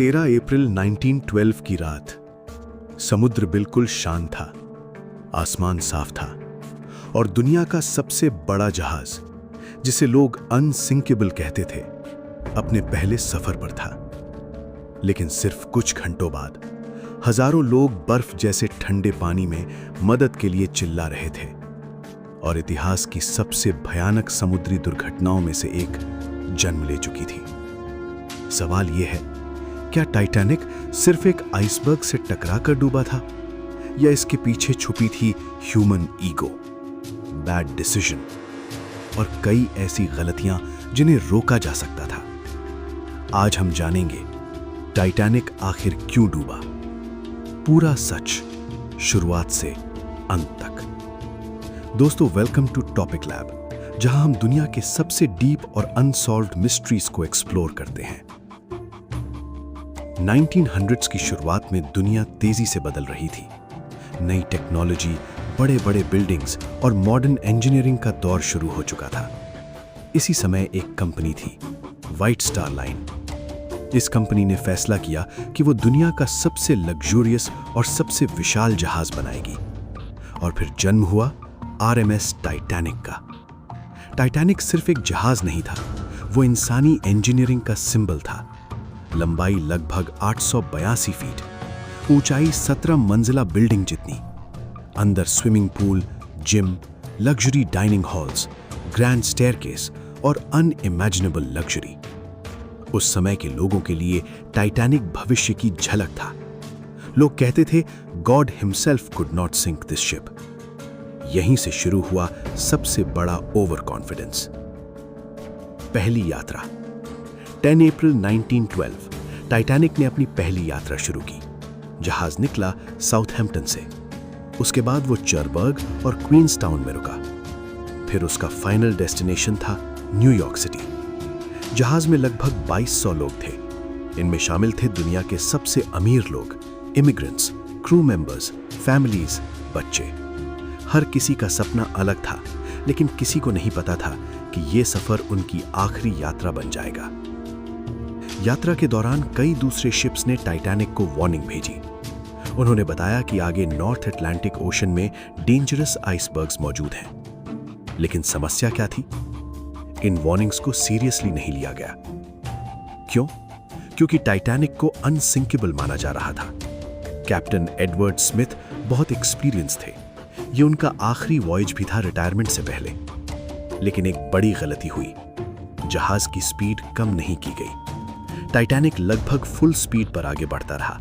13 अप्रैल 1912 की रात। समुद्र बिल्कुल शांत था, आसमान साफ था और दुनिया का सबसे बड़ा जहाज, जिसे लोग अनसिंकेबल कहते थे, अपने पहले सफर पर था। लेकिन सिर्फ कुछ घंटों बाद हजारों लोग बर्फ जैसे ठंडे पानी में मदद के लिए चिल्ला रहे थे और इतिहास की सबसे भयानक समुद्री दुर्घटनाओं में से एक जन्म ले चुकी थी। सवाल यह है, क्या टाइटैनिक सिर्फ एक आइसबर्ग से टकराकर डूबा था या इसके पीछे छुपी थी ह्यूमन ईगो, बैड डिसीजन और कई ऐसी गलतियां जिन्हें रोका जा सकता था? आज हम जानेंगे टाइटैनिक आखिर क्यों डूबा, पूरा सच शुरुआत से अंत तक। दोस्तों, वेलकम टू टॉपिक लैब, जहां हम दुनिया के सबसे डीप और अनसॉल्व्ड मिस्ट्रीज को एक्सप्लोर करते हैं। 1900s की शुरुआत में दुनिया तेजी से बदल रही थी। नई टेक्नोलॉजी, बड़े बड़े बिल्डिंग्स और मॉडर्न इंजीनियरिंग का दौर शुरू हो चुका था। इसी समय एक कंपनी थी, व्हाइट स्टार लाइन। इस कंपनी ने फैसला किया कि वो दुनिया का सबसे लग्जूरियस और सबसे विशाल जहाज बनाएगी। और फिर जन्म हुआ RMS टाइटैनिक का। टाइटैनिक सिर्फ एक जहाज नहीं था, वो इंसानी इंजीनियरिंग का सिंबल था। लंबाई लगभग 882 फीट, ऊंचाई 17 मंजिला बिल्डिंग जितनी, अंदर swimming pool, gym, luxury dining halls, grand staircase और अनइमेजिनेबल लग्जरी। उस समय के लोगों के लिए टाइटैनिक भविष्य की झलक था। लोग कहते थे, God himself could not sink this ship. यहीं से शुरू हुआ सबसे बड़ा ओवर कॉन्फिडेंस। पहली यात्रा 10 अप्रैल 1912, टाइटैनिक ने अपनी पहली यात्रा शुरू की। जहाज निकला साउथहैम्पटन से। उसके बाद वो चरबर्ग और क्वींसटाउन में रुका। फिर उसका फाइनल डेस्टिनेशन था न्यूयॉर्क सिटी। जहाज में लगभग 2200 लोग थे। इनमें शामिल थे दुनिया के सबसे अमीर लोग, इमिग्रेंट्स, क्रू मेंबर्स, फैमिलीज, बच्चे। हर किसी का सपना अलग था, लेकिन किसी को नहीं पता था कि यह सफर उनकी आखिरी यात्रा बन जाएगा। यात्रा के दौरान कई दूसरे शिप्स ने टाइटैनिक को वार्निंग भेजी। उन्होंने बताया कि आगे नॉर्थ अटलांटिक ओशन में डेंजरस आइसबर्ग्स मौजूद हैं। लेकिन समस्या क्या थी? इन वार्निंग्स को सीरियसली नहीं लिया गया। क्यों? क्योंकि टाइटैनिक को अनसिंकेबल माना जा रहा था। कैप्टन एडवर्ड स्मिथ बहुत एक्सपीरियंस थे। ये उनका आखिरी वॉयज भी था रिटायरमेंट से पहले। लेकिन एक बड़ी गलती हुई। जहाज की स्पीड कम नहीं की गई। टाइटैनिक लगभग फुल स्पीड पर आगे बढ़ता रहा।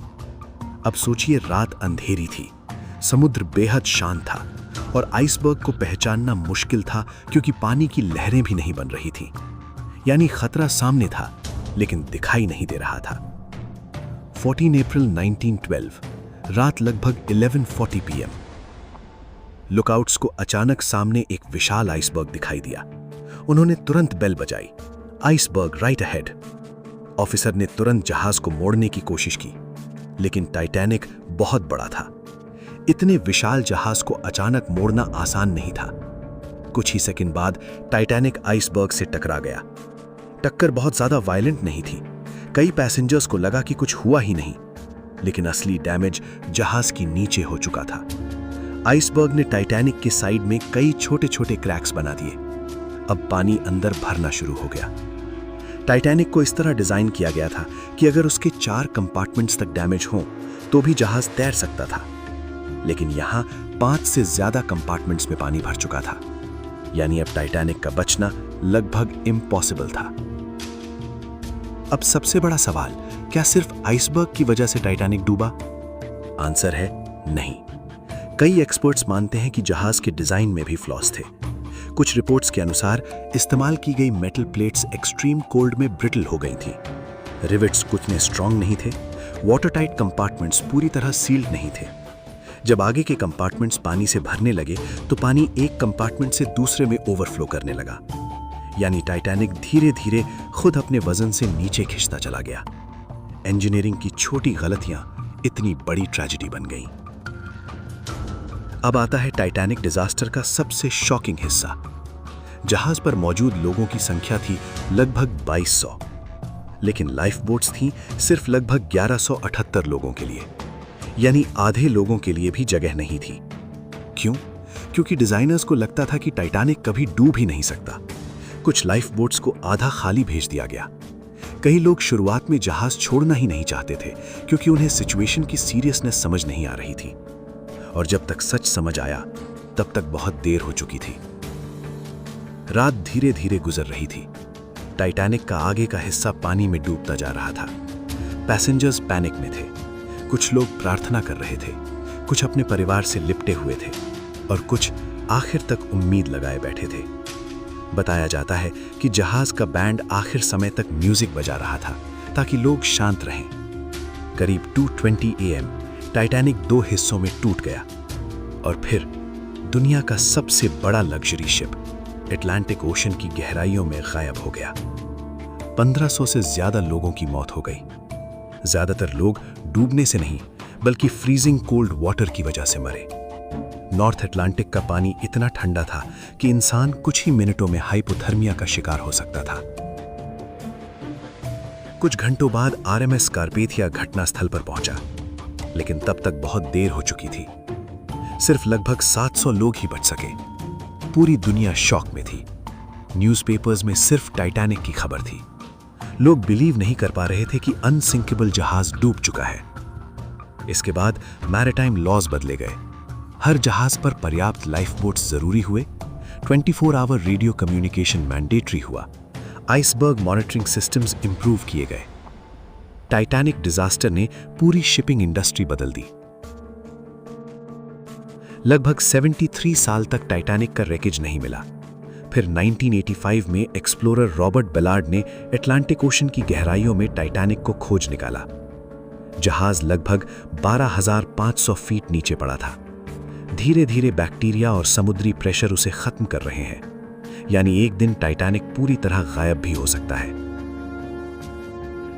अब सोचिए, रात अंधेरी थी, समुद्र बेहद शांत था और आइसबर्ग को पहचानना मुश्किल था क्योंकि पानी की लहरें भी नहीं बन रही थी। यानी खतरा सामने था, लेकिन दिखाई नहीं दे रहा था। 14 अप्रैल 1912, रात लगभग 11:40 PM। लुकआउट्स को अचानक सामने एक विशाल आइसबर्ग दिखाई दिया। उन्होंने तुरंत बेल बजाई, आइसबर्ग राइट अहेड। ऑफिसर ने तुरंत जहाज को मोड़ने की कोशिश की, लेकिन टाइटैनिक बहुत बड़ा था। इतने विशाल जहाज को अचानक मोड़ना आसान नहीं था। कुछ ही सेकंड बाद टाइटैनिक आइसबर्ग से टकरा गया। टक्कर बहुत ज्यादा वायलेंट नहीं थी। कई पैसेंजर्स को लगा कि कुछ हुआ ही नहीं, लेकिन असली डैमेज जहाज की नीचे हो चुका था। आइसबर्ग ने टाइटैनिक के साइड में कई छोटे छोटे क्रैक्स बना दिए। अब पानी अंदर भरना शुरू हो गया। टाइटैनिक को इस तरह डिजाइन किया गया था कि अगर उसके 4 कंपार्टमेंट्स तक डैमेज हो तो भी जहाज तैर सकता था। लेकिन यहां 5 से ज्यादा कंपार्टमेंट्स में पानी भर चुका था। यानी अब टाइटैनिक का बचना लगभग इम्पॉसिबल था। अब सबसे बड़ा सवाल, क्या सिर्फ आइसबर्ग की वजह से टाइटैनिक डूबा? आंसर है नहीं। कई एक्सपर्ट्स मानते हैं कि जहाज के डिजाइन में भी फ्लॉज थे। कुछ रिपोर्ट्स के अनुसार इस्तेमाल की गई मेटल प्लेट्स एक्सट्रीम कोल्ड में ब्रिटल हो गई थी। रिवेट्स कुछ में स्ट्रांग नहीं थे। वाटर टाइट कंपार्टमेंट्स पूरी तरह सील्ड नहीं थे। जब आगे के कंपार्टमेंट्स पानी से भरने लगे तो पानी एक कंपार्टमेंट से दूसरे में ओवरफ्लो करने लगा। यानी टाइटैनिक धीरे धीरे खुद अपने वजन से नीचे खिंचता चला गया। इंजीनियरिंग की छोटी गलतियां इतनी बड़ी ट्रेजेडी बन गईं। अब आता है टाइटैनिक डिजास्टर का सबसे शॉकिंग हिस्सा। जहाज पर मौजूद लोगों की संख्या थी लगभग 2200। लेकिन लाइफ बोट्स थीं सिर्फ लगभग 1178 लोगों के लिए, यानी आधे लोगों के लिए भी जगह नहीं थी। क्यों? क्योंकि डिजाइनर्स को लगता था कि टाइटैनिक कभी डूब ही नहीं सकता। कुछ लाइफ बोट्स को आधा खाली भेज दिया गया। कई लोग शुरुआत में जहाज छोड़ना ही नहीं चाहते थे क्योंकि उन्हें सिचुएशन की सीरियसनेस समझ नहीं आ रही थी, और जब तक सच समझ आया तब तक बहुत देर हो चुकी थी। रात धीरे धीरे गुजर रही थी। टाइटैनिक का आगे का हिस्सा पानी में डूबता जा रहा था। पैसेंजर्स पैनिक में थे। कुछ लोग प्रार्थना कर रहे थे, कुछ अपने परिवार से लिपटे हुए थे और कुछ आखिर तक उम्मीद लगाए बैठे थे। बताया जाता है कि जहाज का बैंड आखिर समय तक म्यूजिक बजा रहा था ताकि लोग शांत रहें। करीब 2:20 AM टाइटैनिक 2 हिस्सों में टूट गया और फिर दुनिया का सबसे बड़ा लग्जरी शिप अटलांटिक ओशन की गहराइयों में गायब हो गया। 1500 से ज्यादा लोगों की मौत हो गई। ज्यादातर लोग डूबने से नहीं बल्कि फ्रीजिंग कोल्ड वाटर की वजह से मरे। नॉर्थ अटलांटिक का पानी इतना ठंडा था कि इंसान कुछ ही मिनटों में हाइपोथर्मिया का शिकार हो सकता था। कुछ घंटों बाद RMS कारपेथिया घटनास्थल पर पहुंचा, लेकिन तब तक बहुत देर हो चुकी थी। सिर्फ लगभग 700 लोग ही बच सके। पूरी दुनिया शॉक में थी। न्यूज़पेपर्स में सिर्फ टाइटैनिक की खबर थी। लोग बिलीव नहीं कर पा रहे थे कि अनसिंकेबल जहाज डूब चुका है। इसके बाद मैरिटाइम लॉज बदले गए। हर जहाज पर पर्याप्त लाइफ बोट्स जरूरी हुए। 24 आवर रेडियो कम्युनिकेशन मैंडेटरी हुआ। आइसबर्ग मॉनिटरिंग सिस्टम्स इंप्रूव किए गए। टाइटैनिक डिजास्टर ने पूरी शिपिंग इंडस्ट्री बदल दी। लगभग 73 साल तक टाइटैनिक का रैकेज नहीं मिला। फिर 1985 में एक्सप्लोरर रॉबर्ट बेलार्ड ने अटलांटिक ओशन की गहराइयों में टाइटैनिक को खोज निकाला। जहाज लगभग 12,500 फीट नीचे पड़ा था। धीरे धीरे बैक्टीरिया और समुद्री प्रेशर उसे खत्म कर रहे हैं, यानी एक दिन टाइटैनिक पूरी तरह गायब भी हो सकता है।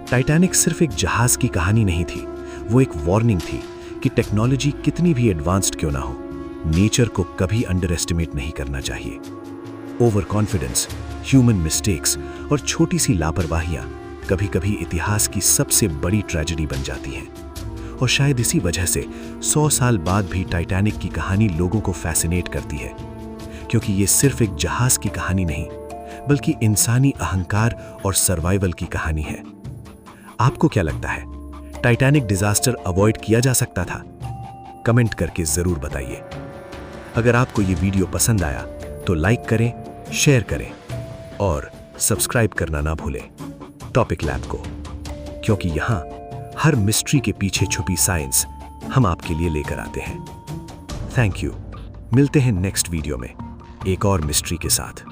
टाइटैनिक सिर्फ एक जहाज की कहानी नहीं थी, वो एक वार्निंग थी कि टेक्नोलॉजी कितनी भी एडवांस्ड क्यों ना हो, नेचर को कभी अंडर एस्टिमेट नहीं करना चाहिए। ओवर कॉन्फिडेंस, ह्यूमन मिस्टेक्स और छोटी सी लापरवाहियां कभी कभी इतिहास की सबसे बड़ी ट्रेजेडी बन जाती हैं। और शायद इसी वजह से 100 साल बाद भी टाइटैनिक की कहानी लोगों को फैसिनेट करती है, क्योंकि ये सिर्फ एक जहाज की कहानी नहीं बल्कि इंसानी अहंकार और सर्वाइवल की कहानी है। आपको क्या लगता है, टाइटैनिक डिजास्टर अवॉइड किया जा सकता था? कमेंट करके जरूर बताइए। अगर आपको ये वीडियो पसंद आया तो लाइक करें, शेयर करें और सब्सक्राइब करना ना भूलें टॉपिक लैब को, क्योंकि यहाँ हर मिस्ट्री के पीछे छुपी साइंस हम आपके लिए लेकर आते हैं। Thank you. मिलते हैं नेक्स्ट वीडियो में एक और मिस्ट्री के साथ।